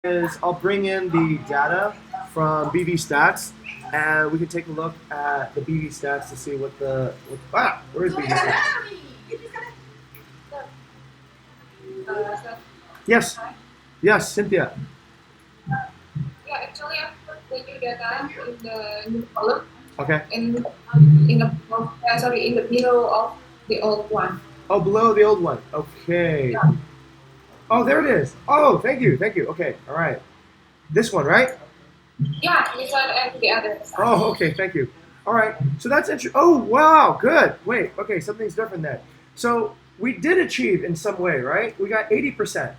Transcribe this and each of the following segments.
is I'll bring in the data from BV Stats, and we can take a look at the BV Stats to see where is BV Stats? So, Yes, yes, Cynthia. yeah, actually, I put the new data in the new column Okay. in the in the middle of the old one. Oh, below the old one. Okay. Yeah, Oh, there it is. Oh, thank you, thank you. Okay, all right. This one, right? yeah, this one and the other side. Oh, okay, thank you. All right, so that's interesting. Oh, wow, good. Wait, okay, something's different then. So we did achieve in some way, right? We got 80%.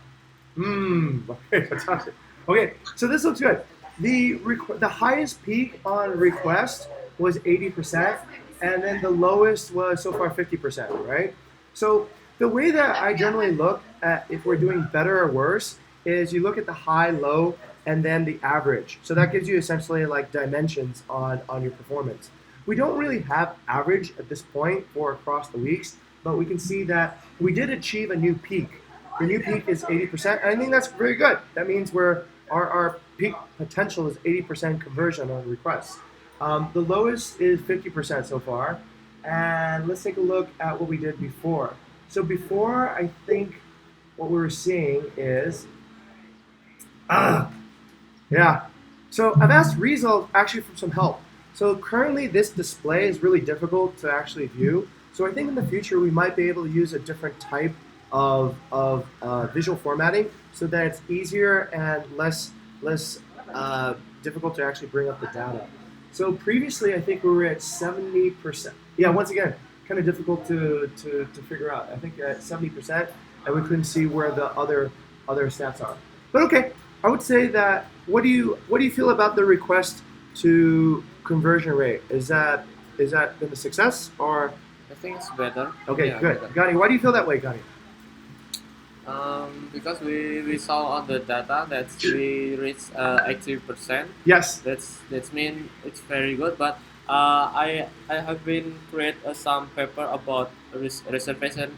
Okay, fantastic. Okay, so this looks good. The highest peak on request was 80%, and then the lowest was so far 50%, right? So the way that I generally look at if we're doing better or worse is you look at the high, low, and then the average. So that gives you essentially like dimensions on your performance. We don't really have average at this point for across the weeks, but we can see that we did achieve a new peak. The new peak is 80%. And I think that's very good. That means our peak potential is 80% conversion on requests. The lowest is 50% so far. And let's take a look at what we did before. So before, I think what we were seeing is, yeah. So I've asked Rezo actually for some help. So currently this display is really difficult to actually view. So I think in the future we might be able to use a different type of visual formatting so that it's easier and less difficult to actually bring up the data. So previously I think we were at 70%. Yeah, once again, kind of difficult to figure out. I think at 70% and we couldn't see where the other stats are. But okay, I would say that what do you feel about the request to conversion rate? Is that been a success or I think it's better. okay? Yeah, Good, better. Gani. Why do you feel that way, Gani? Because we saw on the data that we reached 80%. Yes. That's mean it's very good. But I have been create some paper about reservation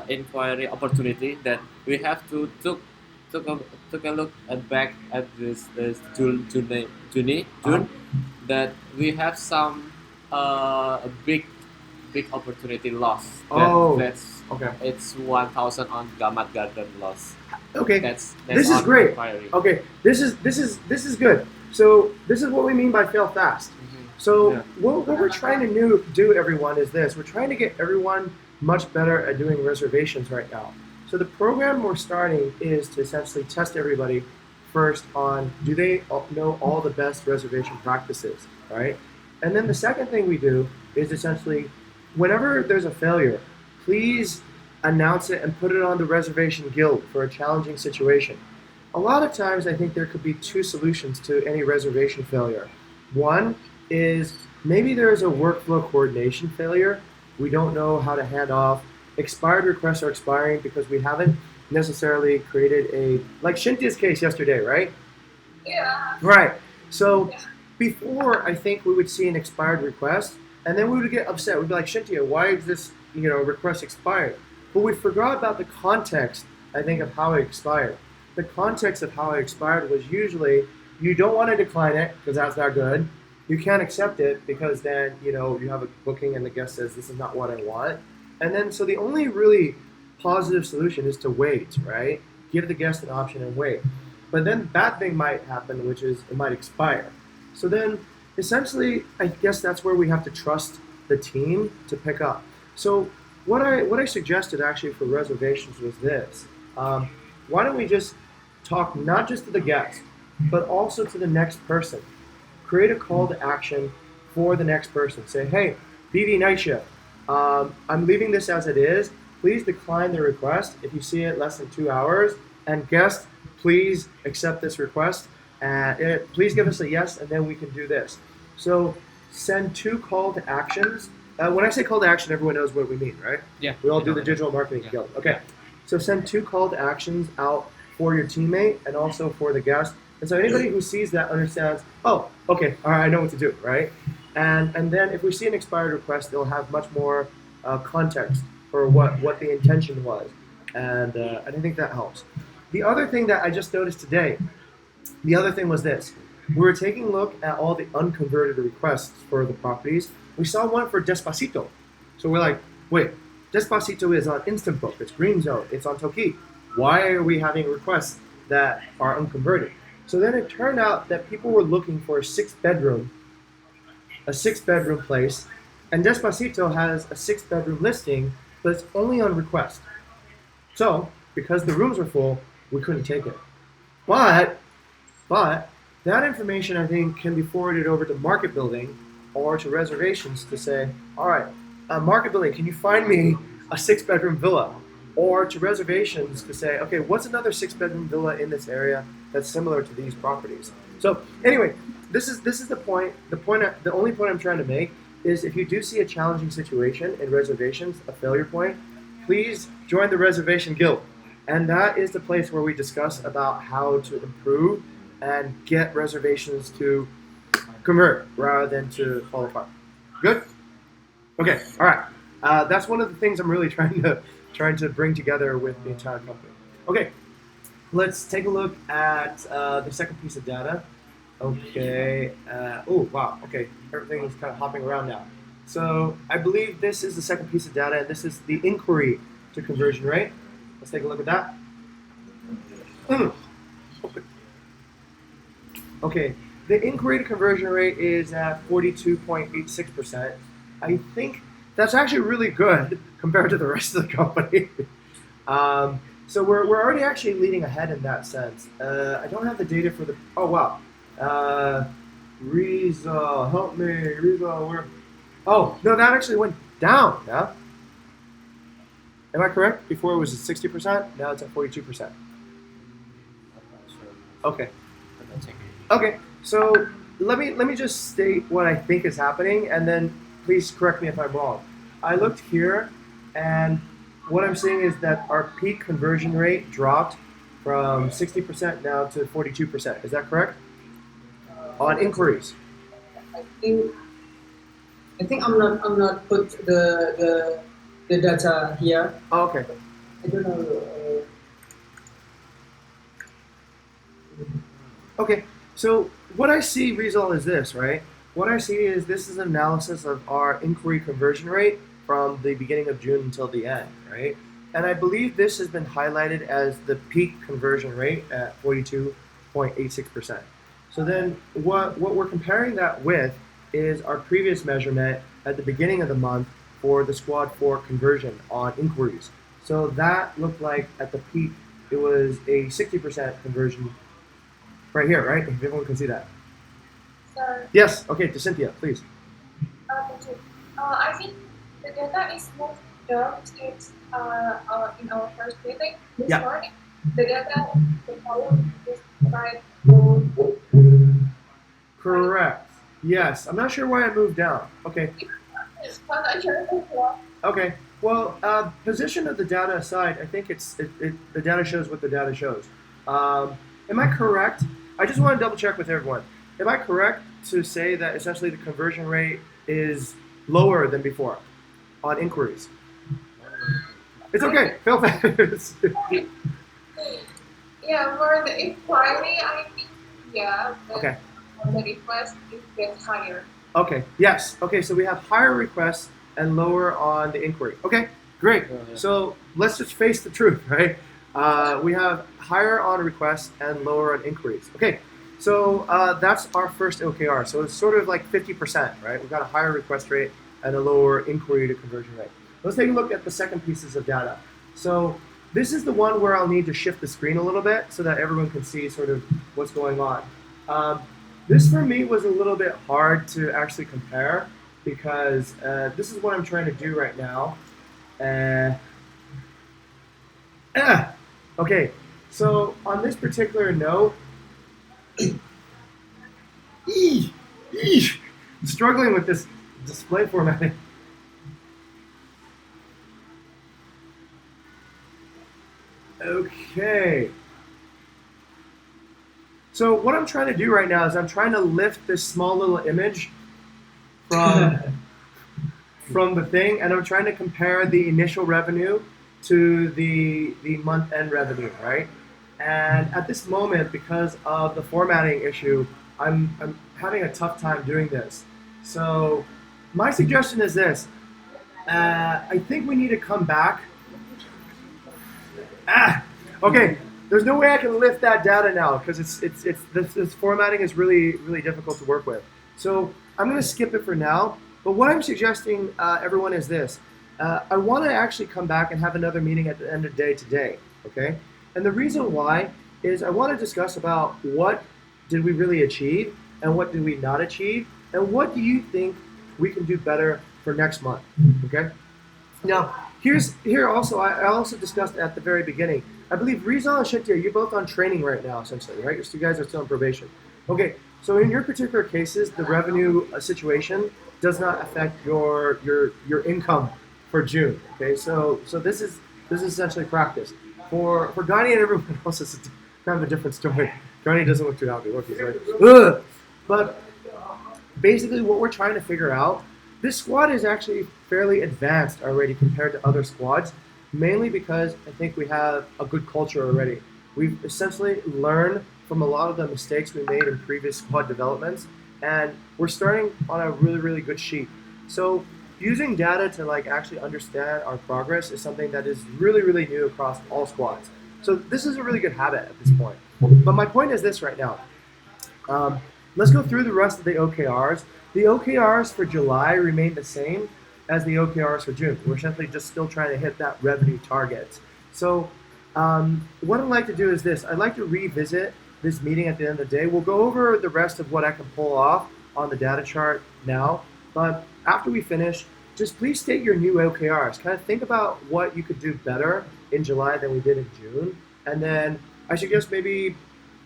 inquiry opportunity that we have to took a, took a look at back at this Uh-huh. June that we have some a big opportunity loss Oh. that's Okay. it's 1,000 on Gamat Garden loss. Okay. That's This is on great. inquiry. Okay. This is good. So this is what we mean by fail fast. So Yeah. what we're trying to do everyone is this. We're trying to get everyone much better at doing reservations right now. So the program we're starting is to essentially test everybody first on do they know all the best reservation practices, right? And then the second thing we do is essentially whenever there's a failure, please announce it and put it on the reservation guild for a challenging situation. A lot of times, I think there could be two solutions to any reservation failure. One is maybe there's a workflow coordination failure. We don't know how to hand off. Expired requests are expiring because we haven't necessarily created like Shintia's case yesterday, right? Yeah. Right. So Yeah. before, I think we would see an expired request, and then we would get upset. We'd be like, Shintia, why is this request expired? But we forgot about the context. I think of how it expired. The context of how it expired was usually you don't want to decline it because that's not good. You can't accept it because then you have a booking and the guest says this is not what I want. And then so the only really positive solution is to wait, right? Give the guest an option and wait. But then bad thing might happen, which is it might expire. So then essentially, I guess that's where we have to trust the team to pick up. So what I suggested actually for reservations was this. Why don't we just talk not just to the guest, but also to the next person? Create a call to action for the next person. Say, hey, BV Night Shift, I'm leaving this as it is. Please decline the request if you see it less than 2 hours. And guest, please accept this request. And please give us a yes, and then we can do this. So send two call to actions. When I say call to action, everyone knows what we mean, right? Yeah. We all I do know, the I know. digital marketing Yeah. guild. Okay. So send two call to actions out for your teammate and also for the guest. And so anybody who sees that understands, oh, okay, all right, I know what to do, right? And then if we see an expired request, it'll have much more context for what the intention was. And I think that helps. The other thing that I just noticed today, the other thing was this. We were taking a look at all the unconverted requests for the properties. We saw one for Despacito. So we're like, wait, Despacito is on Instant Book, it's Green Zone, it's on Toki. Why are we having requests that are unconverted? So then it turned out that people were looking for a six-bedroom place, and Despacito has a six-bedroom listing, but it's only on request. So because the rooms were full, we couldn't take it. But that information I think can be forwarded over to market building or to reservations to say, all right, market building, can you find me a six-bedroom villa? Or to reservations to say, okay, what's another six-bedroom villa in this area that's similar to these properties? So anyway, this is the point. The only point I'm trying to make is if you do see a challenging situation in reservations, a failure point, please join the reservation guild. And that is the place where we discuss about how to improve and get reservations to convert rather than to fall apart. Good? Okay, all right. That's one of the things I'm really trying to bring together with the entire company. Okay, let's take a look at the second piece of data. Okay. Oh, wow. Okay, everything is kind of hopping around now. So I believe this is the second piece of data, and this is the inquiry to conversion rate. Let's take a look at that. Okay, the inquiry to conversion rate is at 42.86%. I think that's actually really good compared to the rest of the company. So we're already actually leading ahead in that sense. I don't have the data for the. Oh wow, Riza, help me, Riza. Where? Oh no, that actually went down. Yeah. Am I correct? Before it was at 60%. Now it's at 42%. Okay. Okay. So let me just state what I think is happening, and then please correct me if I'm wrong. I looked here, and what I'm seeing is that our peak conversion rate dropped from 60% now to 42%. Is that correct? On inquiries. I think I'm not put the data here. Oh, okay. I don't know. Okay. So what I see, Rizal, is this, right? What I see is this is an analysis of our inquiry conversion rate from the beginning of June until the end, right? And I believe this has been highlighted as the peak conversion rate at 42.86%. So then what we're comparing that with is our previous measurement at the beginning of the month for the squad 4 conversion on inquiries. So that looked like at the peak, it was a 60% conversion right here, right? If everyone can see that. So, Yes, okay, to Cynthia, please. thank you. I think the data is moved down. It's in our first meeting this Yeah. morning. The data, the column is right below. Correct. Yes, I'm not sure why I moved down. Okay, I'm not sure as well. okay. Well, position of the data aside, I think the data shows what the data shows. Am I correct? I just want to double check with everyone. Am I correct to say that essentially the conversion rate is lower than before on inquiries? It's okay. Fail fast. Yeah, for the inquiry, I think, yeah, Okay. the request is gets higher. Okay. Yes. Okay. So we have higher requests and lower on the inquiry. Okay. Great. Yeah. So let's just face the truth, right? We have higher on requests and lower on inquiries. Okay. So that's our first OKR. So it's sort of like 50%, right? We've got a higher request rate and a lower inquiry to conversion rate. Let's take a look at the second pieces of data. So this is the one where I'll need to shift the screen a little bit so that everyone can see sort of what's going on. This for me was a little bit hard to actually compare because this is what I'm trying to do right now. Okay, so on this particular note, struggling with this display formatting. Okay. So what I'm trying to do right now is I'm trying to lift this small little image from the thing, and I'm trying to compare the initial revenue to the month-end revenue, right? And at this moment, because of the formatting issue, I'm having a tough time doing this. So my suggestion is this. I think we need to come back. Okay. There's no way I can lift that data now because this formatting is really difficult to work with. So I'm going to skip it for now. But what I'm suggesting, everyone, is this: I want to actually come back and have another meeting at the end of the day today. Okay, and the reason why is I want to discuss about what did we really achieve and what did we not achieve, and what do you think we can do better for next month. Okay. Now, here also, I also discussed at the very beginning. I believe Rizal and Shintia, you're both on training right now, essentially, right? You guys are still on probation. Okay, so in your particular cases, the revenue situation does not affect your income for June. Okay, so this is essentially practice. For Gani and everyone else, it's kind of a different story. Gani doesn't look too happy. Look, he's like, ugh. But basically, what we're trying to figure out, this squad is actually fairly advanced already compared to other squads, mainly because I think we have a good culture already. We've essentially learned from a lot of the mistakes we made in previous squad developments, and we're starting on a really good sheet. So using data to like actually understand our progress is something that is really new across all squads. So this is a really good habit at this point. But my point is this right now. Let's go through the rest of the OKRs. The OKRs for July remain the same as the OKRs for June. We're essentially just still trying to hit that revenue target. So what I'd like to do is this. I'd like to revisit this meeting at the end of the day. We'll go over the rest of what I can pull off on the data chart now. But after we finish, just please state your new OKRs. Kind of think about what you could do better in July than we did in June. And then I suggest maybe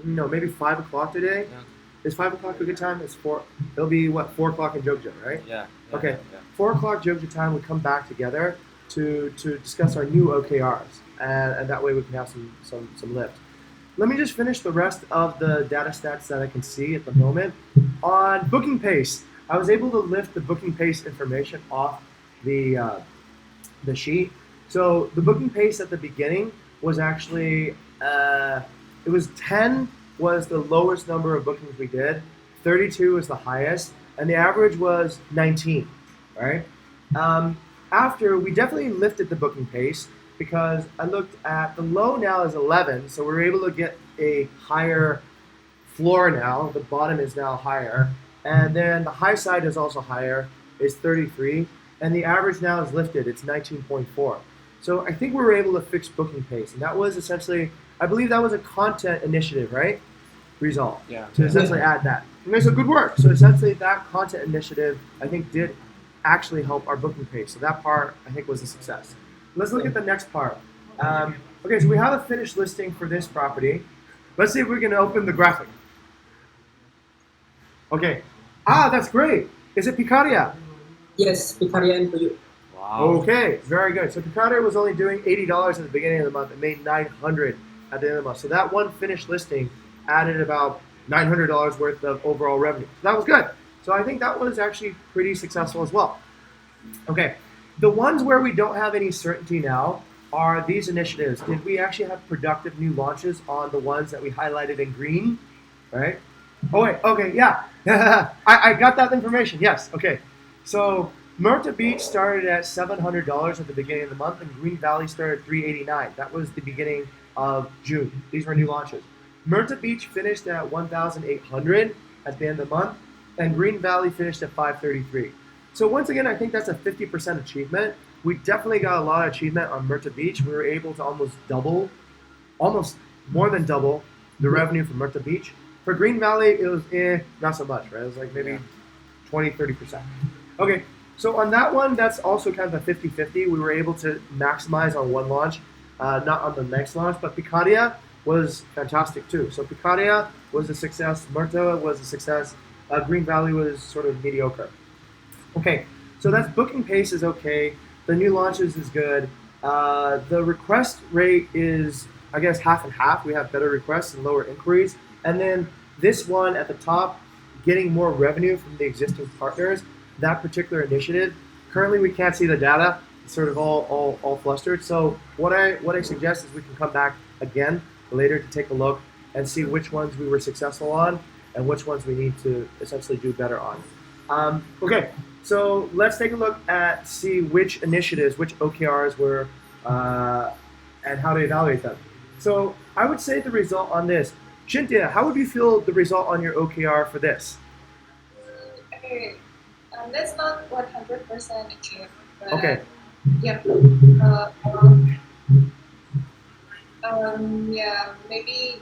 5 o'clock today. Yeah. Is 5 o'clock a good time? It's 4. It'll be what, 4 o'clock in Jogja, right? Yeah. Okay. Yeah. 4 o'clock Jogja time. We come back together to discuss our new OKRs, and that way we can have some lift. Let me just finish the rest of the data stats that I can see at the moment. On booking pace, I was able to lift the booking pace information off the sheet. So the booking pace at the beginning was actually it was 10 was the lowest number of bookings we did, 32 was the highest, and the average was 19. Right? After we definitely lifted the booking pace because I looked at the low now is 11, so we're able to get a higher floor now. The bottom is now higher, and then the high side is also higher, is 33, and the average now is lifted. It's 19.4. So I think we were able to fix booking pace, and that was essentially, I believe that was a content initiative, right? Result. Yeah. To essentially add that. And there's a good work. So essentially that content initiative, I think, did actually help our booking pace. So that part, I think, was a success. Let's look at the next part. Okay, so we have a finished listing for this property. Let's see if we can open the graphic. Okay. That's great. Is it Picaria? Yes, Picaria and Puyo. Wow. Okay, very good. So Picaria was only doing $80 at the beginning of the month. It made $900 at the end of the month. So that one finished listing added about $900 worth of overall revenue. So that was good. So I think that was actually pretty successful as well. Okay, the ones where we don't have any certainty now are these initiatives. Did we actually have productive new launches on the ones that we highlighted in green? Right? Oh wait, okay, yeah. I got that information, yes, okay. So Myrta Beach started at $700 at the beginning of the month, and Green Valley started at $389. That was the beginning of June. These were new launches. Myrta Beach finished at $1,800 at the end of the month, and Green Valley finished at $533. So once again, I think that's a 50% achievement. We definitely got a lot of achievement on Myrta Beach. We were able to almost more than double the revenue from Myrta Beach. For Green Valley, it was not so much, right? It was like maybe 20-30%. Okay, so on that one, that's also kind of a 50-50. We were able to maximize on one launch, not on the next launch, but Picaria was fantastic too. So Picaria was a success, Myrta was a success, Green Valley was sort of mediocre. Okay, so that's booking pace is okay. The new launches is good. The request rate is, I guess, half and half. We have better requests and lower inquiries. And then this one at the top, getting more revenue from the existing partners, that particular initiative. Currently, we can't see the data. It's sort of all flustered. So what I suggest is we can come back again later to take a look and see which ones we were successful on and which ones we need to essentially do better on. Okay, so let's take a look at see which initiatives, which OKRs were, and how to evaluate them. So I would say the result on this, Cynthia, how would you feel the result on your OKR for this? Okay, that's not 100% achieved, but Okay, yeah, yeah, maybe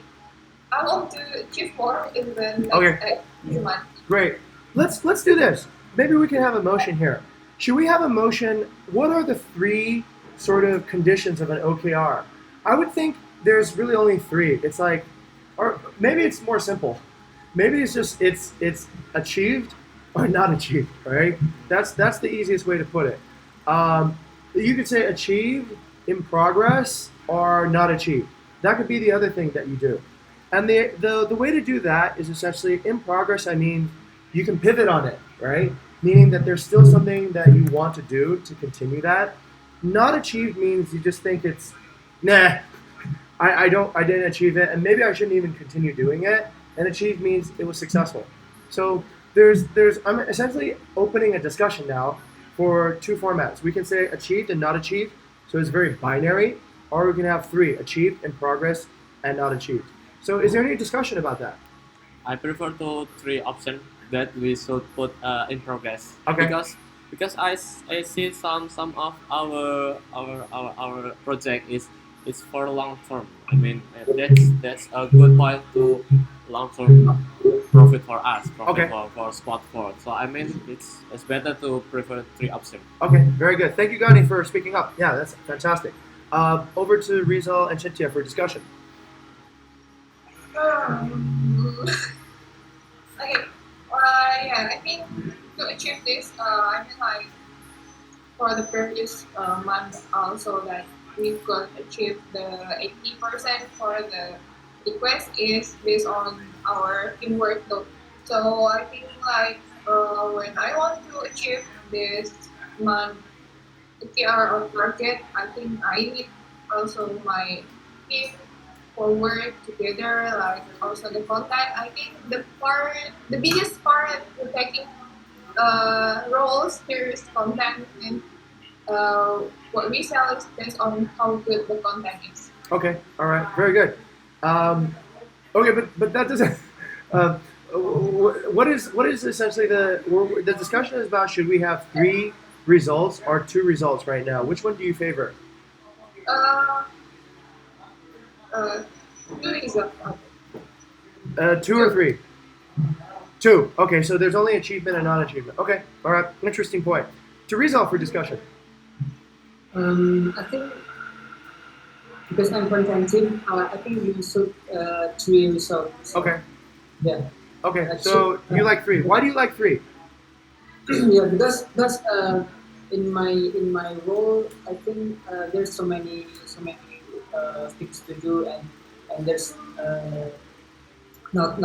I want to achieve more in the okay, next few months. great. Let's do this. Maybe we can have a motion here. Should we have a motion? What are the three sort of conditions of an OKR? I would think there's really only three. It's like, or maybe it's more simple. Maybe it's just it's achieved or not achieved, right? That's the easiest way to put it. You could say achieved, in progress, or not achieved. That could be the other thing that you do. And the way to do that is essentially in progress. I mean, you can pivot on it, right? Meaning that there's still something that you want to do to continue that. Not achieved means you just think it's, nah, I didn't achieve it, and maybe I shouldn't even continue doing it. And achieved means it was successful. So I'm essentially opening a discussion now for two formats. We can say achieved and not achieved, so it's very binary, or we can have three: achieved, in progress, and not achieved. So is there any discussion about that? I prefer to three option that we should put in progress Okay. because I see some of our project is for long term. I mean that's a good point to long term profit for us, Okay. profit for spot for. So I mean it's better to prefer three option. Okay, very good. Thank you, Gani, for speaking up. Yeah, that's fantastic. Over to Rizal and Chintia for discussion. Okay, yeah, I think to achieve this, I mean like for the previous month also that we could achieve the 80% for the request is based on our teamwork though. So I think like when I want to achieve this month OKR or target, I think I need also my team for work together, like also the contact. I think the biggest part to taking roles here is content and what we sell is based on how good the content is. Okay, all right, very good. Okay, but that doesn't. Uh, what is essentially the discussion is about? Should we have three results or two results right now? Which one do you favor? Uh, uh, Two is Two or three? Two. Okay, so there's only achievement and non-achievement. Okay, all right, interesting point. To resolve for discussion. I think because I'm content team, I think we should three results. Okay, Yeah. okay. That's So it. you like three. Why do you like three? Yeah, because in my role, I think there's so many things to do, and there's not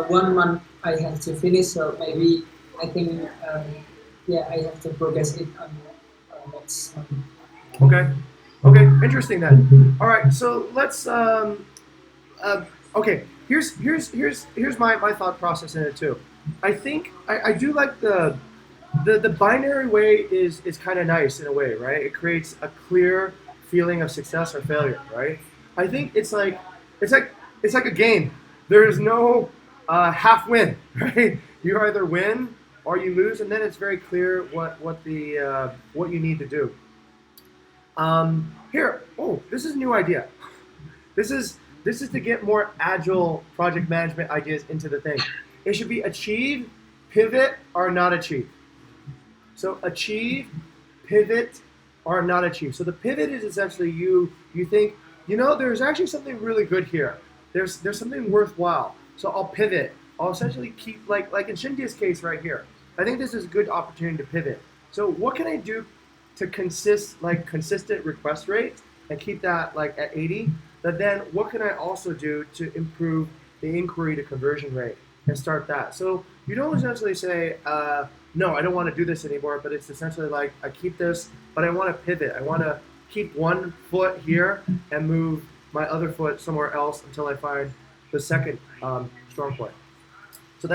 1 month I have to finish. So maybe I think yeah, I have to progress it on next month. Okay. Okay. Interesting then. All right. So let's. Okay. Here's my thought process in it too. I think I do like the binary way is kind of nice in a way, right? It creates a clear feeling of success or failure, right? I think it's like a game. There is no half win, right? You either win or you lose, and then it's very clear what you need to do. Here, oh, this is a new idea. This is to get more agile project management ideas into the thing. It should be achieve, pivot, or not achieve. So achieve, pivot, or not achieve. So the pivot is essentially you think, there's actually something really good here. There's something worthwhile. So I'll pivot. I'll essentially keep like in Shindia's case right here. I think this is a good opportunity to pivot. So what can I do to consistent request rate and keep that like at 80? But then what can I also do to improve the inquiry to conversion rate and start that? So you don't essentially say, no, I don't want to do this anymore, but it's essentially like I keep this, but I want to pivot. I want to keep one foot here and move my other foot somewhere else until I find the second strong point. So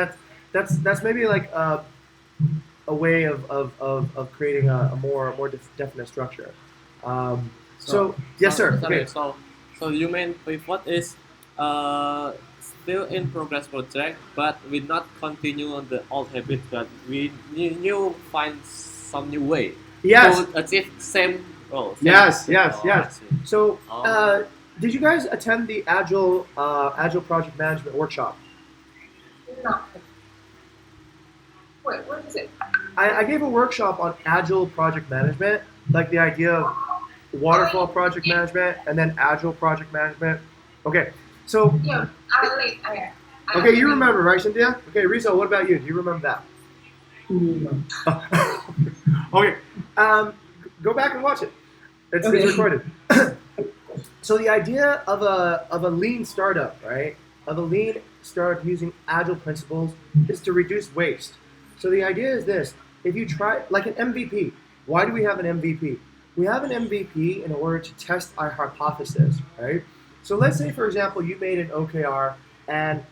that's maybe like a way of creating a more definite structure. So yes, sir. Sorry. Okay. So you mean pivot is still in progress project, but we not continue on the old habit, but we new find some new way Yes. to achieve same goal. Yes. I Yes. see. So Oh. did you guys attend the Agile project management workshop? No. Wait, what is it? I gave a workshop on Agile project management, like the idea of waterfall project management and then Agile project management. Okay, so Yeah, okay, you remember, right, Cynthia? Okay, Rizal, what about you? Do you remember that? No. Okay, go back and watch it. It's Okay. recorded. So the idea of a lean startup, right? Of a lean startup using agile principles is to reduce waste. So the idea is this: if you try like an MVP, why do we have an MVP? We have an MVP in order to test our hypothesis, right? So let's say, for example, you made an OKR, and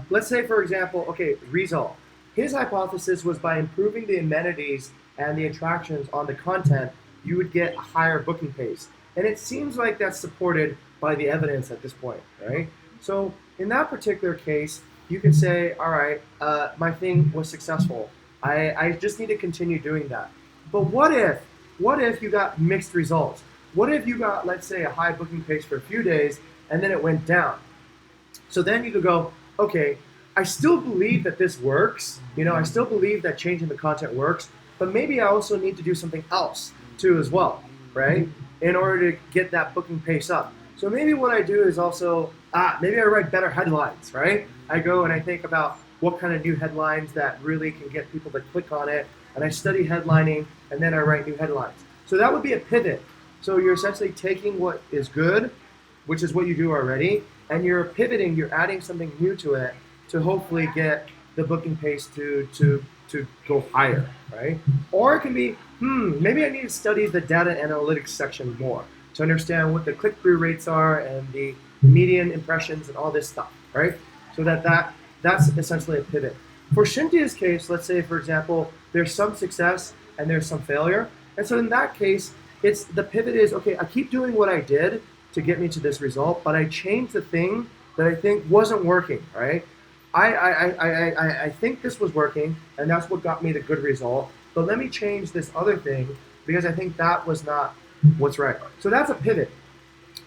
let's say, for example, okay, Rizal, his hypothesis was by improving the amenities and the attractions on the content, you would get a higher booking pace. And it seems like that's supported by the evidence at this point, right? So in that particular case, you can say, all right, my thing was successful. I just need to continue doing that. But what if you got mixed results? What if you got, let's say, a high booking pace for a few days and then it went down? So then you could go, okay, I still believe that this works. You know, I still believe that changing the content works, but maybe I also need to do something else too as well, right? In order to get that booking pace up. So maybe what I do is also, maybe I write better headlines, right? I go and I think about what kind of new headlines that really can get people to click on it, and I study headlining, and then I write new headlines. So that would be a pivot. So you're essentially taking what is good, which is what you do already, and you're pivoting, you're adding something new to it to hopefully get the booking pace to go higher, right? Or it can be, maybe I need to study the data analytics section more to understand what the click-through rates are and the median impressions and all this stuff, right? So that's essentially a pivot. For Shintia's case, let's say, for example, there's some success and there's some failure. And so in that case, it's the pivot is, okay, I keep doing what I did to get me to this result, but I changed the thing that I think wasn't working, right? I think this was working, and that's what got me the good result. But let me change this other thing because I think that was not what's right. So that's a pivot.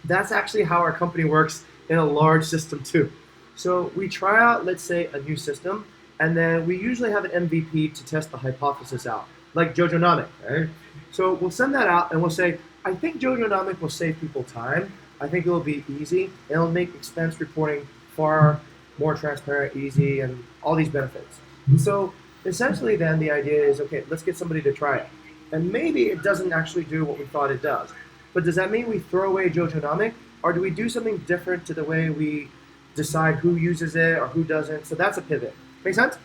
That's actually how our company works in a large system too. So we try out, let's say, a new system, and then we usually have an MVP to test the hypothesis out, like Jojonomic, right? So we'll send that out and we'll say, I think Jojonomic will save people time. I think it'll be easy. It'll make expense reporting far more transparent, easy, and all these benefits. And so essentially then the idea is, okay, let's get somebody to try it. And maybe it doesn't actually do what we thought it does. But does that mean we throw away Jojonomic? Or do we do something different to the way we decide who uses it or who doesn't? So that's a pivot. Make sense?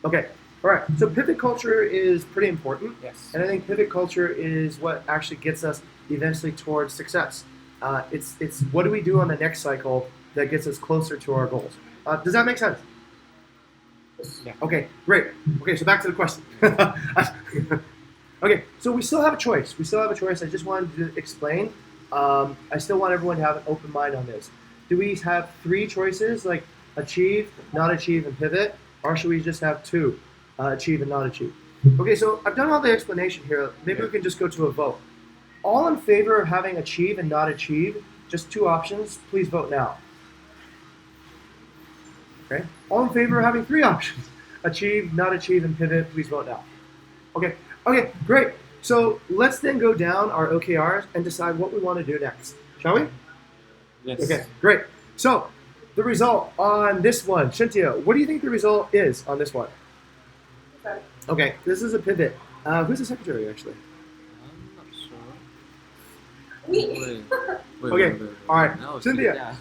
Okay. All right. So pivot culture is pretty important. Yes. And I think pivot culture is what actually gets us eventually towards success. It's what do we do on the next cycle that gets us closer to our goals. Does that make sense? Yeah. Okay, great. Okay, so back to the question. Okay, so we still have a choice. We still have a choice. I just wanted to explain. I still want everyone to have an open mind on this. Do we have three choices, like achieve, not achieve, and pivot? Or should we just have two, achieve and not achieve? Okay, so I've done all the explanation here. Maybe we can just go to a vote. All in favor of having achieve and not achieve, just two options, please vote now. Okay. All in favor of having three options, achieve, not achieve, and pivot, please vote now. Okay. Okay, great. So let's then go down our OKRs and decide what we want to do next. Shall we? Yes. Okay, great. So the result on this one, Shintia, what do you think the result is on this one? Okay. Okay, this is a pivot. Who's the secretary, actually? I'm not sure. Me. Okay, all right. No, Cynthia. yeah.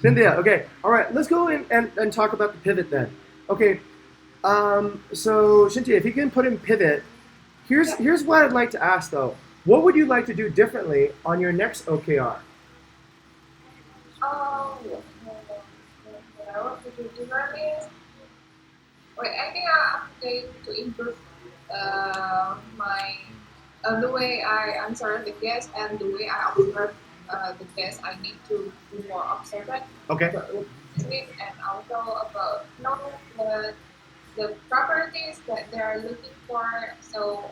Cynthia, okay. All right, let's go in and talk about the pivot then. Okay, so Cynthia, if you can put in pivot, here's what I'd like to ask though. What would you like to do differently on your next OKR? What I want to do differently. Wait, I think I'm going to improve my the way I answer the guest and the way I observe the guest. I need to be more observant Okay. about what is listening and also about know the properties that they are looking for. So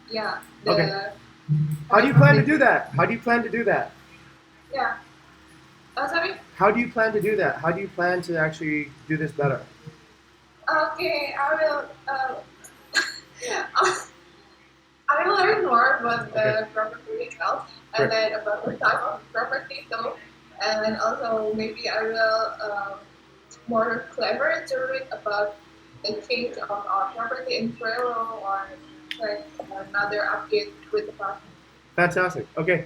yeah, the Okay. How do you plan to do that? How do you plan to do that? Yeah. Sorry. How do you plan to do that? How do you plan to actually do this better? Okay, I will. I will learn more about the property itself and then about the type of property too, and then also maybe I will more clever to read about the change of our property in Trello or like another update with the property. Fantastic. Okay.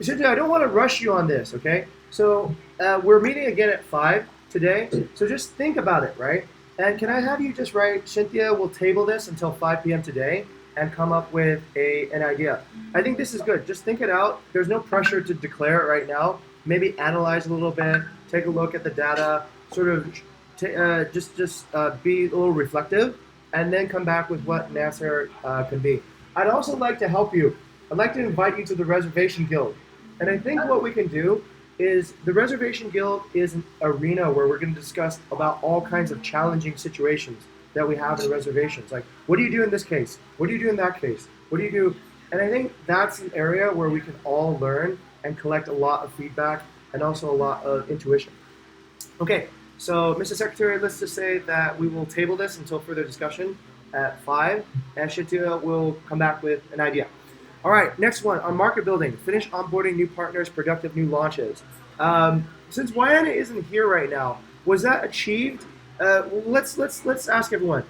Cynthia, I don't want to rush you on this, okay? So we're meeting again at 5 today, so just think about it, right? And can I have you just write, Cynthia will table this until 5 p.m. today and come up with an idea. I think this is good. Just think it out. There's no pressure to declare it right now. Maybe analyze a little bit, take a look at the data, sort of be a little reflective, and then come back with what an answer can be. I'd also like to help you. I'd like to invite you to the Reservation Guild. And I think what we can do is the Reservation Guild is an arena where we're going to discuss about all kinds of challenging situations that we have in reservations. Like, what do you do in this case? What do you do in that case? What do you do? And I think that's an area where we can all learn and collect a lot of feedback and also a lot of intuition. Okay, so Mr. Secretary, let's just say that we will table this until further discussion at 5, and Shintia will come back with an idea. All right, next one on market building. Finish onboarding new partners, productive new launches. Since Wyana isn't here right now, was that achieved? Let's ask everyone.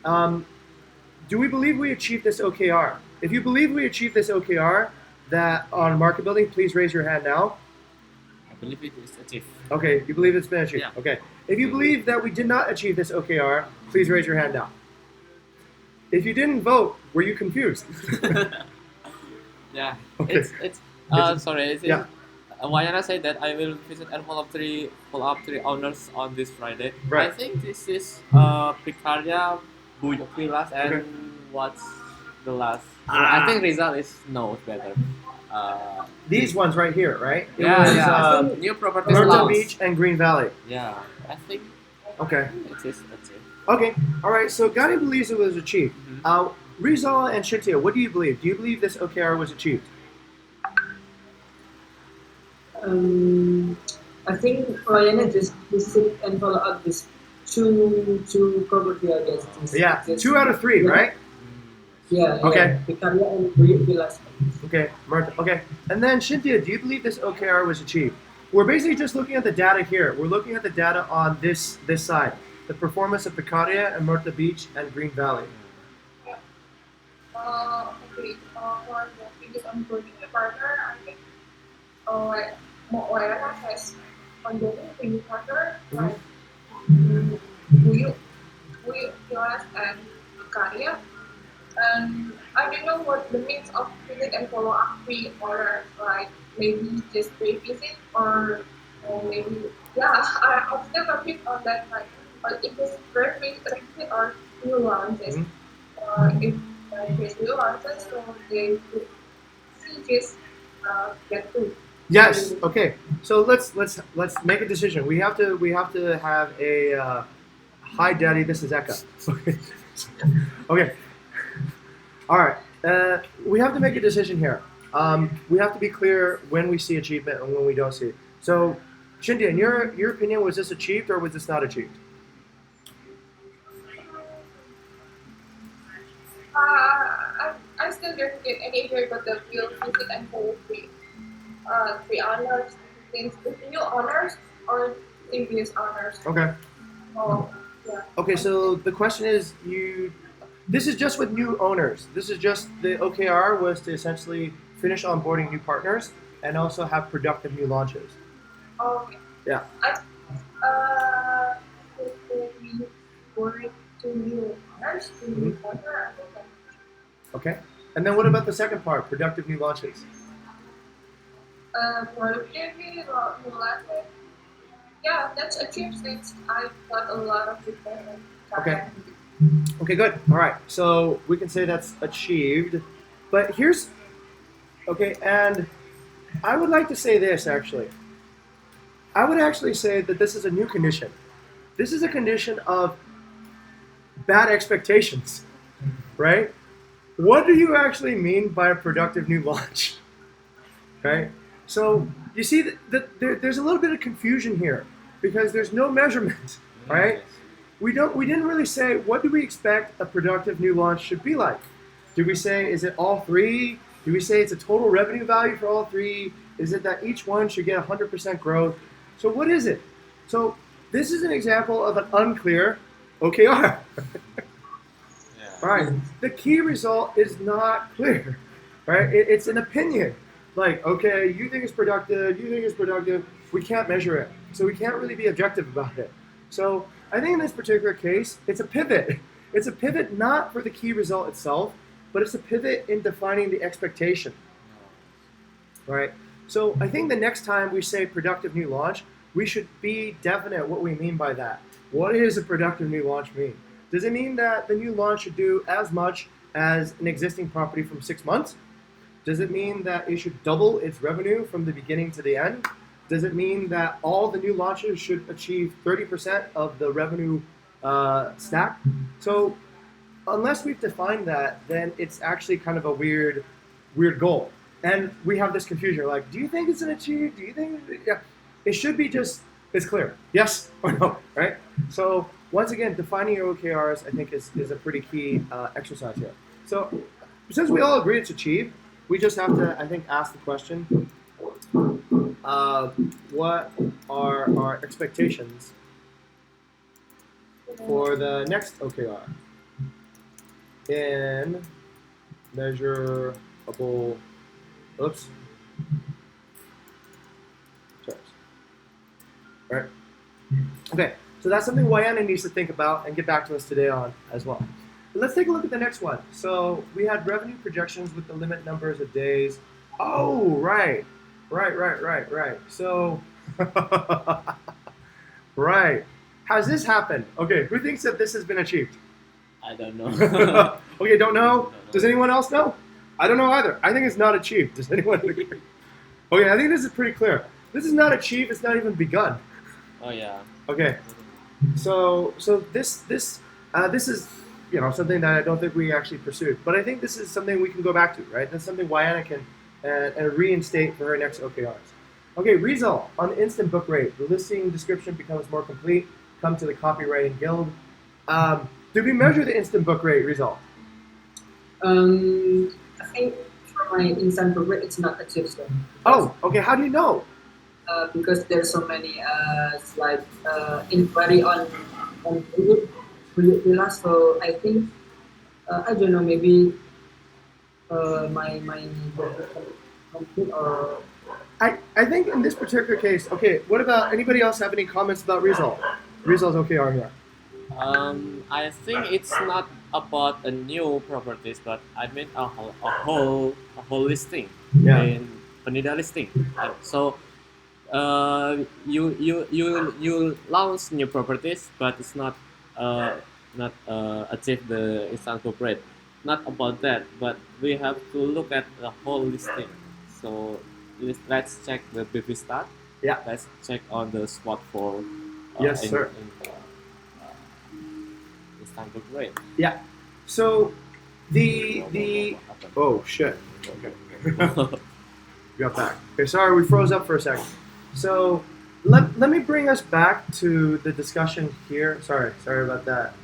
Do we believe we achieved this OKR? If you believe we achieved this OKR, that on market building, please raise your hand now. I believe it is achieved. Okay, you believe it's been achieved. Yeah. Okay. If you believe that we did not achieve this OKR, please raise your hand now. If you didn't vote, were you confused? Yeah. Okay. It's sorry. Yeah. Wayana said that I will visit and follow up three owners on this Friday. Right. I think this is Picaria, Buyok Villas, and Okay. what's the last? Ah. I think result is no better. These ones right here, right? It Yeah, was, yeah. New properties Myrtle launch. Beach and Green Valley. Yeah, I think Okay. it is achieved. Okay. All right. So Gani believes it was achieved. Mhm. Rizal and Shintia, what do you believe? Do you believe this OKR was achieved? I think Ryan just visit and follow up this two property I guess. Yeah. Just- 2 out of 3, right? Yeah. Okay. Picaria and Buyok Villas. Okay. Myrtle. Okay. And then Shintia, do you believe this OKR was achieved? We're basically just looking at the data here. We're looking at the data on this side. The performance of Picaria and Myrtle Beach and Green Valley. Okay, for the previous onboarding the partner, I think like Moana has onboarding the new partner, like we Jonas and Karia. And I don't know what the means of visit and follow up we or like maybe just pre-visit or maybe I observe a bit on that like if it's pre-visit or new launches or if there's new launches so they could see just get to. Yes. Okay. So let's make a decision. We have to have a hi, Daddy. This is Eka. Okay. All right. We have to make a decision here. We have to be clear when we see achievement and when we don't see it. So, Shindia, in your opinion, was this achieved or was this not achieved? I still don't get any here but the real visit and follow three honors, things the new honors or previous honors. Okay. Oh, yeah. Okay. So the question is, this is just with new owners. This is just the OKR was to essentially finish onboarding new partners and also have productive new launches. Okay. Yeah. We work to new honors, to new partner. I think Okay. And then what about the second part, productive new launches? Productivity, well, yeah, that's achieved since I've got a lot of different Okay. talent. Okay, good. All right. So we can say that's achieved. But here's okay, and I would like to say this actually. I would actually say that this is a new condition. This is a condition of bad expectations, right? What do you actually mean by a productive new launch? Right? So you see that there's a little bit of confusion here because there's no measurement, right? Yes. We didn't really say what do we expect a productive new launch should be like. Do we say is it all three? Do we say it's a total revenue value for all three? Is it that each one should get 100% growth? So what is it? So this is an example of an unclear OKR. Yeah. All right. The key result is not clear, right? It's an opinion. Like, okay, you think it's productive, you think it's productive. We can't measure it. So we can't really be objective about it. So I think in this particular case, it's a pivot. It's a pivot not for the key result itself, but it's a pivot in defining the expectation, right? So I think the next time we say productive new launch, we should be definite what we mean by that. What does a productive new launch mean? Does it mean that the new launch should do as much as an existing property from 6 months? Does it mean that it should double its revenue from the beginning to the end? Does it mean that all the new launches should achieve 30% of the revenue stack? So unless we've defined that, then it's actually kind of a weird goal. And we have this confusion. Like, do you think it's an achieve? Do you think yeah? It should be just it's clear. Yes or no, right? So once again, defining your OKRs, I think, is a pretty key exercise here. So since we all agree it's achieved, we just have to, I think, ask the question: what are our expectations for the next OKR in measurable? Oops. Terms. All right. Okay. So that's something Wayana needs to think about and get back to us today on as well. But let's take a look at the next one. So we had revenue projections with the limit numbers of days. Oh, right. Right. So, right. How's this happened? Okay, who thinks that this has been achieved? I don't know. Okay, don't know? Don't know. Does anyone else know? I don't know either. I think it's not achieved. Does anyone agree? Okay, I think this is pretty clear. This is not achieved, it's not even begun. Oh yeah. Okay. So this is something that I don't think we actually pursued, but I think this is something we can go back to, right? That's something Wayana can and reinstate for her next OKRs. Okay, result on the instant book rate. The listing description becomes more complete. Come to the copywriting guild. Did we measure the instant book rate result? I think for my instant progress, it's not achieved yet. Oh, okay. How do you know? Because there's so many like inquiry on Google. So I think I don't know, maybe my or I think in this particular case, okay. What about anybody else have any comments about result? Results OKR here. I think it's not about a new properties, but I mean a whole listing Yeah. in vanilla listing. So you launch new properties, but it's not achieve the instant book rate. Not about that, but we have to look at the whole listing. So let's check the BB stat. Yeah. Let's check on the spot for Yes, sir. instant book rate. Yeah. So the oh shit. Okay. Got back. Okay, sorry, we froze up for a second. So let me bring us back to the discussion here. Sorry about that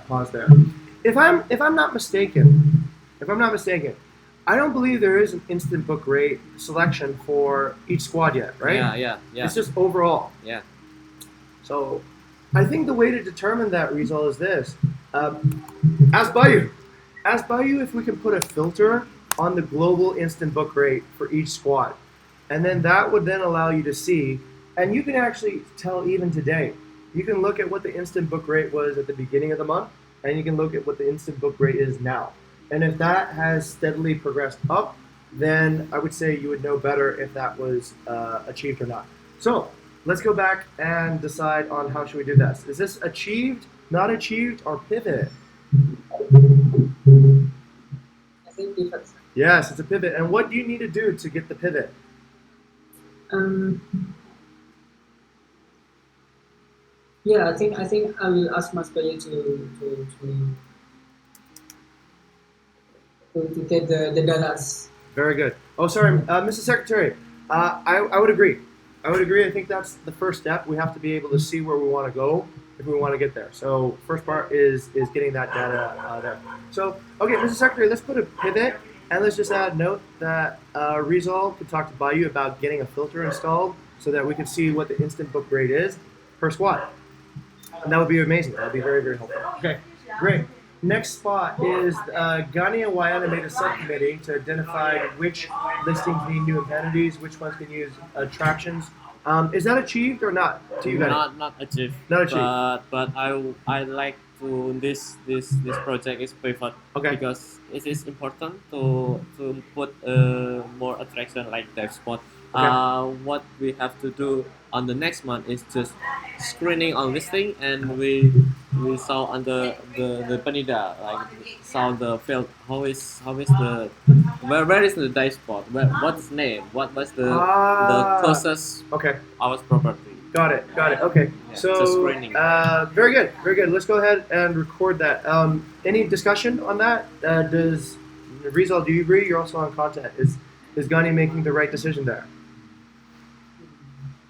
pause there. If I'm not mistaken, I don't believe there is an instant book rate selection for each squad yet, right? Yeah. It's just overall. Yeah. So I think the way to determine that result is this. Ask Bayou if we can put a filter on the global instant book rate for each squad. And then that would then allow you to see, and you can actually tell even today, you can look at what the instant book rate was at the beginning of the month, and you can look at what the instant book rate is now. And if that has steadily progressed up, then I would say you would know better if that was achieved or not. So let's go back and decide on how should we do this. Is this achieved, not achieved, or pivot? I think pivot. Yes, it's a pivot. And what do you need to do to get the pivot? Um, yeah, I think I will ask Mas Bayu to get the dollars. Very good. Oh, sorry, Mrs. Secretary. I would agree. I would agree. I think that's the first step. We have to be able to see where we want to go if we want to get there. So first part is getting that data there. So okay, Mrs. Secretary, let's put a pivot and let's just add a note that Rizal could talk to Bayou about getting a filter installed so that we can see what the instant book rate is per squad. And that would be amazing. That would be very, very helpful. Okay, great. Next spot is Ghani and Wayana made a subcommittee to identify which listings need new amenities, which ones can use attractions. Is that achieved or not to you guys? Not achieved. Not achieved. But I like to this project is pivot Okay. because it is important to put more attraction like dive spot. Okay. What we have to do on the next month is just screening on listing, and we saw on the Panida, like saw the field how is the where is the dive spot, what's name, what was the closest Okay. our property. Got it. Okay. Yeah, So just screening. very good. Let's go ahead and record that. Any discussion on that? Does Rizal, do you agree? You're also on content. Is Ghani making the right decision there?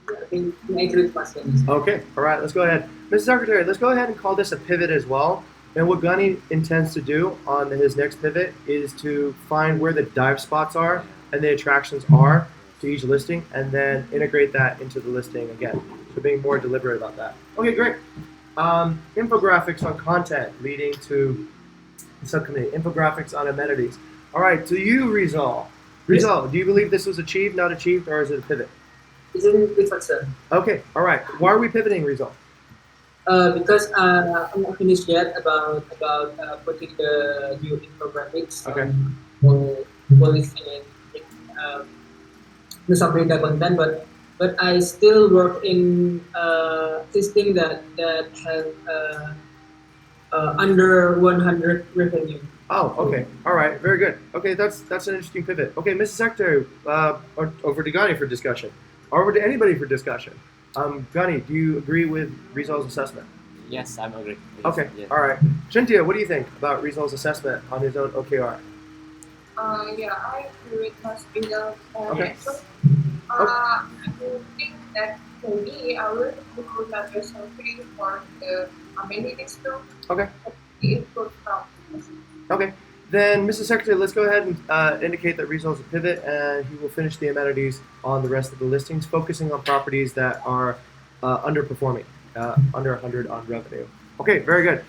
I think I agree with Mas Bayu. Okay, all right, let's go ahead. Mr. Secretary, let's go ahead and call this a pivot as well. And what Gunny intends to do on his next pivot is to find where the dive spots are and the attractions are to each listing and then integrate that into the listing again. So being more deliberate about that. Okay, great. Infographics on content leading to the subcommittee. Infographics on amenities. All right, to you, Rizal. Rizal, do you believe this was achieved, not achieved, or is it a pivot? It's in pivot, sir. Okay, all right. Why are we pivoting, Rizal? Because I'm not finished yet about putting the new infographics Okay. for listing and Nusa Penida content, but I still work in listing that have under 100 revenue. Oh, okay. All right. Very good. Okay, that's an interesting pivot. Okay, Mrs. Secretary, over to Ghani for discussion. Over to anybody for discussion. Ghani, do you agree with Rizal's assessment? Yes, I'm agree. Yes, Okay. yes. All right. Shintia, what do you think about Rizal's assessment on his own OKR? Yeah, I agree with Mas Rizal. Okay. So, I think that maybe I will do another survey for the amenities too. Okay. The input from. Okay. Then, Mrs. Secretary, let's go ahead and indicate that Rizal's a pivot, and he will finish the amenities on the rest of the listings, focusing on properties that are underperforming, under 100 on revenue. Okay, very good.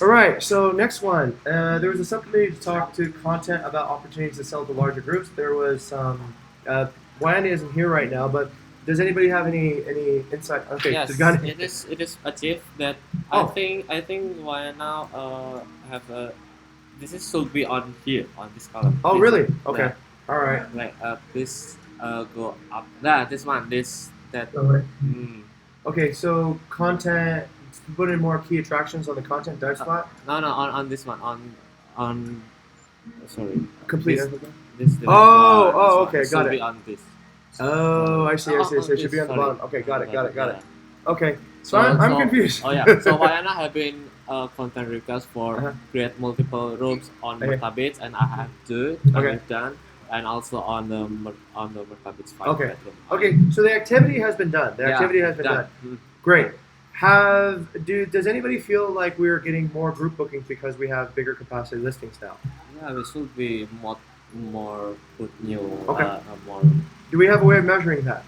All right, so next one. There was a subcommittee to talk to content about opportunities to sell to larger groups. There was Wayne isn't here right now, but does anybody have any insight? Okay, Yes, does Ghani- it is achieved that Oh. I think why now have a this is should be on here on this column. Oh, This- really? Okay. yeah, All right. like this go up. Nah, this one that. So, Okay, so content. Put in more key attractions on the content dive spot. No, on this one on sorry Complete. this Oh, one, okay, this got one should it. be on this. Oh, I see. So it should be on the Sorry. bottom. Okay, got it. Yeah. Okay, so I'm confused. Oh yeah, so Wayana have been content request for Uh-huh. create multiple rooms on Okay. Murta Beach, and I have to Okay. I've done, and also on the Murta Beach 5 Okay. bedroom. Okay, so the activity has been done. The Yeah, activity has been done. Mm. Great. Does anybody feel like we're getting more group bookings because we have bigger capacity listings now? Yeah, we should be more put new Okay. more. Do we have a way of measuring that?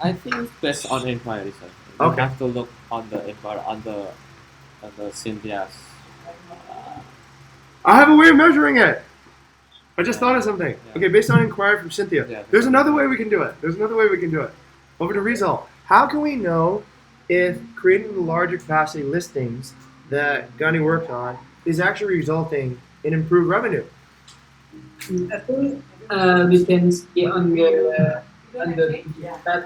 I think it's based on inquiry. So we Okay. have to look on the inquiry on the Cynthia's. I have a way of measuring it. I just thought of something. Yeah. Okay, based on inquiry from Cynthia. Yeah. There's another way we can do it. Over to Rizal. How can we know if creating the larger capacity listings that Ghani worked on is actually resulting in improved revenue? I think we can see on the that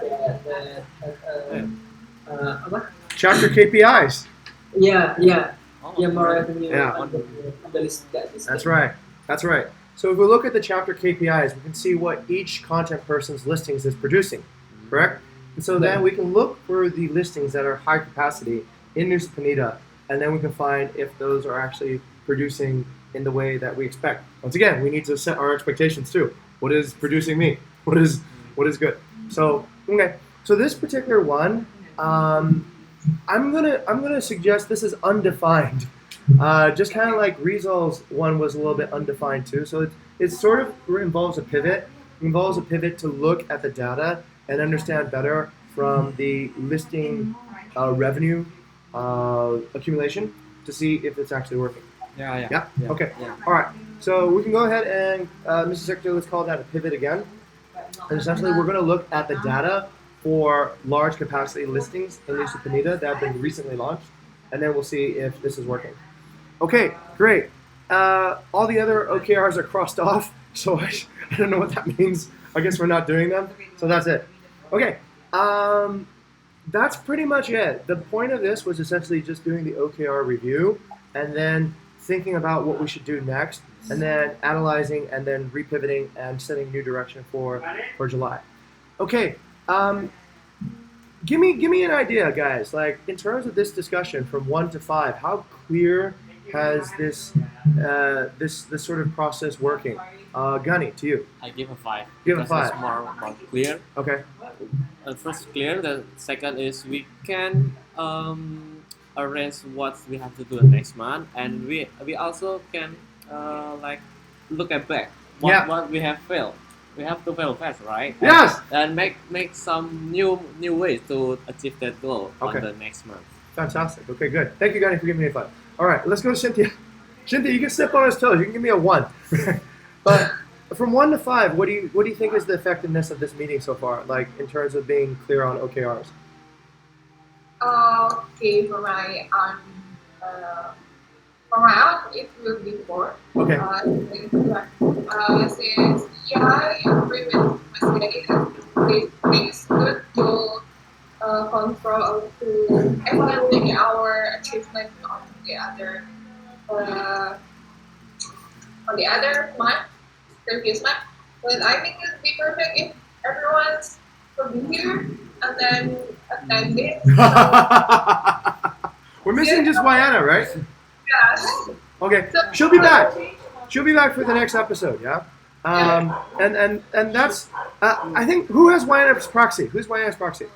Yeah. apa? Chapter KPIs. Oh, Yeah, more really? revenue Yeah. on the list that is That's right. That's right. So if we look at the chapter KPIs, we can see what each content person's listings is producing, correct? And so then we can look for the listings that are high capacity in Nusa Penida, and then we can find if those are actually producing in the way that we expect. Once again, we need to set our expectations too. What is producing me? What is good? So okay. So this particular one, I'm gonna suggest this is undefined. Just kind of like Rizal's one was a little bit undefined too. So it sort of involves a pivot. It involves a pivot to look at the data and understand better from the listing revenue accumulation to see if it's actually working. Yeah. Yeah? Okay. Yeah. All right. So we can go ahead and, Mr. Secretary, let's call that a pivot again. And essentially, we're going to look at the data for large capacity listings in Nusa Penida that have been recently launched, and then we'll see if this is working. Okay, great. All the other OKRs are crossed off, so I don't know what that means. I guess we're not doing them, so that's it. Okay, that's pretty much it. The point of this was essentially just doing the OKR review and then thinking about what we should do next, and then analyzing and then repivoting and setting new direction for July. Okay, give me an idea, guys. Like in terms of this discussion from 1 to 5, how clear has this sort of process working? Gunny, to you. I give a 5. Give a because 5. It's more clear. Okay. First clear. The second is we can arrange what we have to do next month, and we also can like look at back what we have failed. We have to fail fast, right? Yes. And make some new ways to achieve that goal Okay. on the next month. Fantastic. Okay, good. Thank you, Gunny, for giving me a 5. All right, let's go to Cynthia. Cynthia, you can step on his toes. You can give me a 1. But from 1 to 5, what do you think is the effectiveness of this meeting so far? Like in terms of being clear on OKRs. Okay, for my aunt, it will be 4. Okay. Since I agree with Mas Gary that it's good to control to evaluate our achievement uh, on the other month, previous month. But I think it would be perfect if everyone's will be here and then attend this. We're missing just Wyana, right? Yeah. Okay, she'll be back. She'll be back for the next episode, yeah. And that's I think who has Wyana's proxy? Who's Wyana's proxy?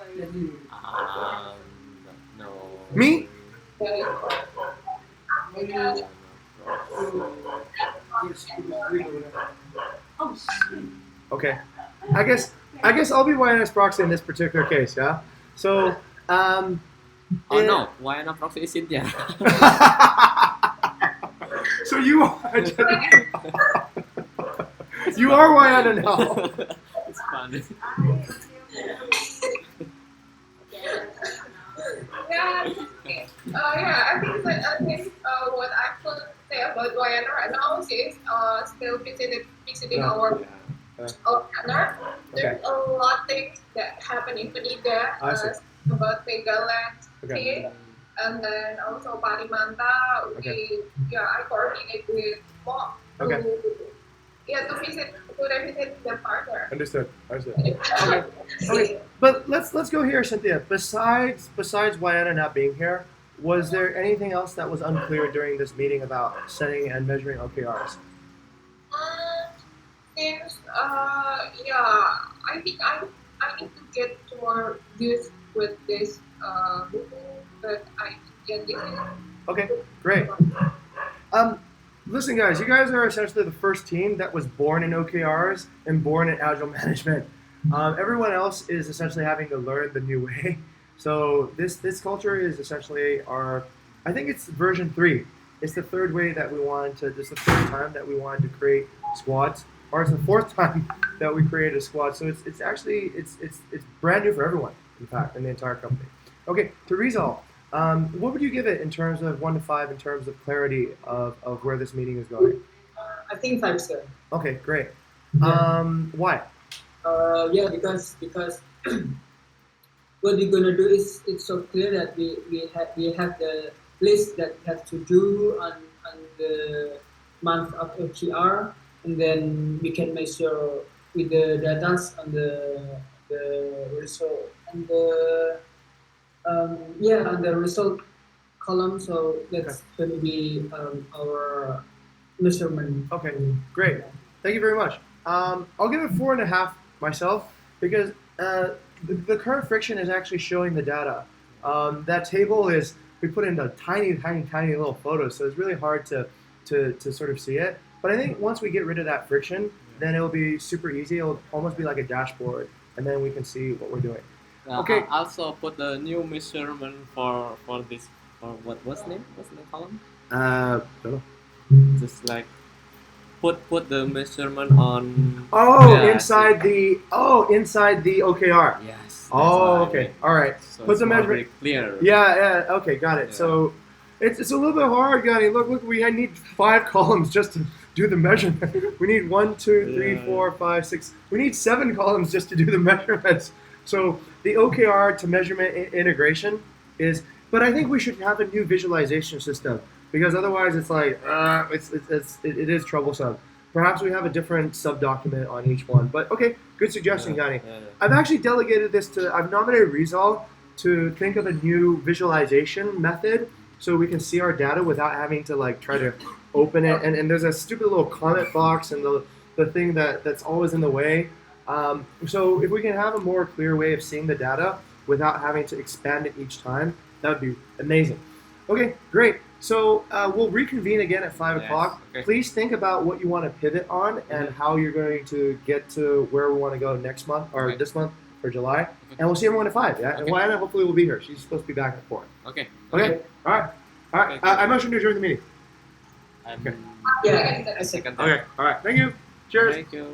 No. Me? Okay. I guess I'll be Wyana's proxy in this particular case, yeah. So Oh no, why not proxy is Cynthia? So you are you are Wyana now. It's funny. Yeah, I think what I could say about Diana right now is still visiting our partner. There's a lot of things that happen in Penida about Megaland, Okay. and then also Parimanta. I coordinate with Mom to revisit the partner. Understood. Okay. But let's go here, Cynthia. Besides Wyana not being here, was there anything else that was unclear during this meeting about setting and measuring OKRs? I think I need to get more used with this but I get this. Okay, great. Listen, guys, you guys are essentially the first team that was born in OKRs and born in Agile management. Everyone else is essentially having to learn the new way. So this culture is essentially I think it's version 3. It's the third way that we wanted to. It's the third time that we wanted to create squads, or it's the fourth time that we created a squad. So it's actually it's brand new for everyone, in fact, in the entire company. Okay, to resolve. What would you give it in terms of 1 to 5 in terms of clarity of where this meeting is going? I think 5 star. Okay, great. Yeah. Why? Yeah, because what we're gonna do is it's so clear that we have the list that we have to do on the month of OKR, and then we can measure with the data on the result and the yeah on the result column. So Okay. that's going to be our measurement. Okay, great. Thank you very much. I'll give it 4.5 myself because the current friction is actually showing the data. That table is we put in a tiny, tiny, tiny little photos, so it's really hard to sort of see it. But I think once we get rid of that friction, then it'll be super easy. It'll almost be like a dashboard, and then we can see what we're doing. Okay. I also put the new measurement for this for what's the column? Don't know. Just like put the measurement on. Oh, Yeah, I inside the OKR. see. Yes. That's Oh, what I okay. mean. All right. So Put it's the more measurement. very clear. Yeah, yeah. Okay, got it. Yeah. So it's a little bit hard, Gani. Look. I need 5 columns just to do the measurement. We need 1, 2, 3, Yeah. 4, 5, 6. We need 7 columns just to do the measurements. So the OKR to measurement integration is. But I think we should have a new visualization system because otherwise it's like it is troublesome. Perhaps we have a different sub document on each one. But okay, good suggestion, Gani. Yeah. I've actually delegated this to. I've nominated Rizal to think of a new visualization method so we can see our data without having to like try to open it. And there's a stupid little comment box and the thing that's always in the way. So if we can have a more clear way of seeing the data without having to expand it each time, that would be amazing. Okay, great. So we'll reconvene again at 5 Yes, o'clock. okay. Please think about what you want to pivot on and how you're going to get to where we want to go next month or Okay. this month for July. And we'll see everyone at 5. Yeah, and Okay. Diana hopefully will be here. She's supposed to be back at 4. Okay. Okay. All right. All right. Okay. I motion to adjourn the meeting. I'm Okay. Yeah, I second. second. Okay. All right. Thank you. Cheers. Thank you.